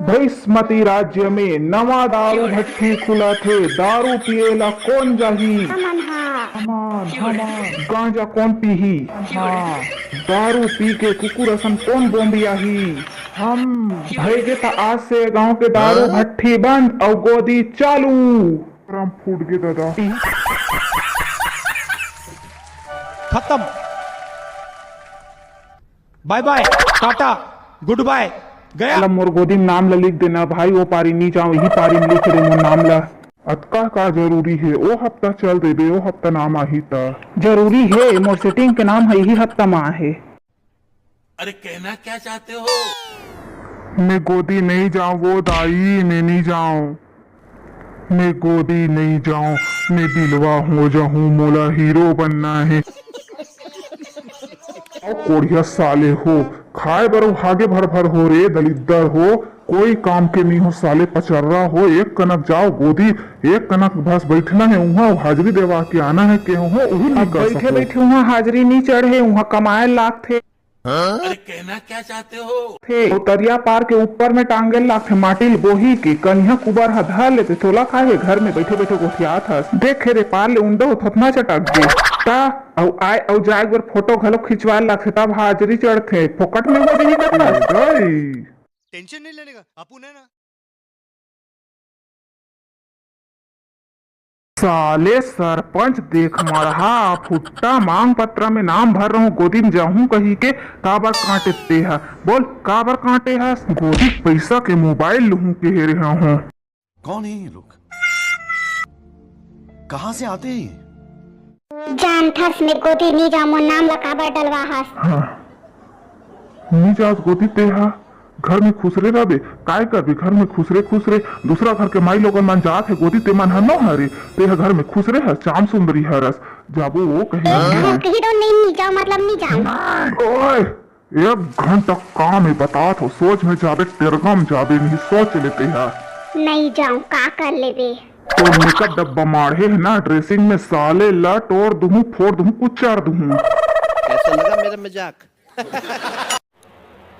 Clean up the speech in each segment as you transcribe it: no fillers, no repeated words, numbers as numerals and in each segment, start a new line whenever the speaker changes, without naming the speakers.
भैष्मती राज्य में नवा दारू भट्टी खुला थे। दारू पिएला कौन जाही?
हमन हा
हमान हमान गांजा कौन पीही? हाँ। दारू पी के कुकुर असन कौन बोम्बियाही? हम। भैगे त आज से गांव के दारू भट्टी बंद और गोदी चालू। राम फूट गए दादा।
खत्म। Bye bye, tata, goodbye, गया।
मोर गोदी में नाम ला लिख देना भाई। वो पारी नहीं जाओ, यही पारी में लिख दे मोर नाम ला। अतका का जरूरी है? ओ हफ्ता चल देबे, ओ हफ्ता नाम आही ता जरूरी है। मोर सेटिंग के नाम है, यही हफ्ता में आहे।
अरे कहना क्या चाहते हो?
मैं गोदी नहीं जाऊं वो दाई, मैं नहीं जाऊं। मैं गोदी नहीं जाऊं, मैं दिलवा हो जाऊं। मोला हीरो बनना है। कोढ़िया साले हो, खाए बरो भागे भर भर हो रे। दलिद्दर हो, कोई काम के नहीं हो साले। पचर्रा हो, एक कनक जाओ गोदी, एक कनक बस बैठना है वहाँ हाजिरी देवा के आना है के हो वही नहीं कर बैठे बैठे वहाँ हाजिरी नहीं चढ़े, वहाँ कमाए लाख थे।
अरे कहना क्या चाहते हो?
थे तरिया पार के ऊपर में टांगे लाख थे। माटी बोही की कन्या कुबर धर लेते तोला खाए घर में बैठे बैठे गोठिया था। देखे रे पार ले उंडो थोतना चटक गए ता और आए और जाए एक बार फोटो घलो खिंचवा लाख तब हाजिरी चढ़ते। फोकट में हो नहीं करना।
टेंशन नहीं लेने का अपन है ना।
साले सरपंच देख मरहा फुट्टा मांग पत्र में नाम भर रहा हूँ। गोदी में जाऊँ कही के काबर कांटे है? बोल काबर कांटे है? गोदी पैसा के मोबाइल लूँ के रहा हूँ।
कौन है ये लोग? कहाँ से आते हैं?
जान थस में गोदी नहीं जामो नाम ला काबर डलवा हस।
हाँ। नहीं जास गोदी ते हा घर में खुसरे रहे काय कर घर में खुसरे दूसरा घर के माई लोगन मन जात है गोदी ते मन हनो हरे ते घर में खुसरे है चाम सुंदरी हरस जाबो वो कहीं
कहीं तो नहीं जाओ मतलब नहीं जाओ।
ओए एक घंटा काम है बता तो सोच में जाबे तिरगम जाबे नहीं सोच लेते हैं।
नहीं जाऊं का कर लेबे?
तो मेकअप डब्बा मारे है ना ड्रेसिंग में साले ला तोड़ दूं फोड़ दूं कुचार दूं।
कैसा लगा मेरा मजाक?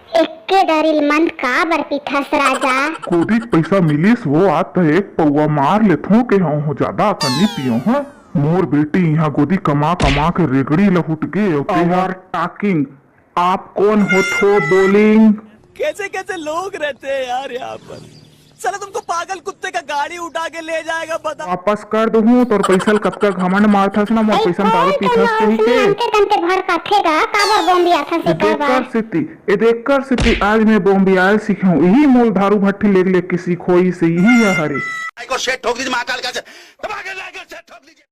इक्के डरिल मन का बर पिथस राजा।
गोदी पैसा मिलीस वो आता है एक पौवा मार लेथो के हो ज्यादा कनी पियो हाँ। मोर बेटी यहाँ गोदी कमा कमा के रेगड़ी लहुट गए। और टॉकिंग आप कौन हो थो बोलिंग?
कैसे कैसे लोग रहते हैं यार यहाँ पर। चलो तुमको पागल कुत्ते का गाड़ी उठा के ले जाएगा बता।
वापस कर दूं तो पैसा कब तक घमंड मारता ना मोर पैसा दारू पीथस कही के
तंते भर का थेगा काबर बॉम्बिया था से
देख कर सिटी आज मैं बॉम्बिया सीखूं। यही मूल दारू भट्टी ले ले के सीखोई से यही है हरे।
को शेट ठोक दीजिए महाकाल का से।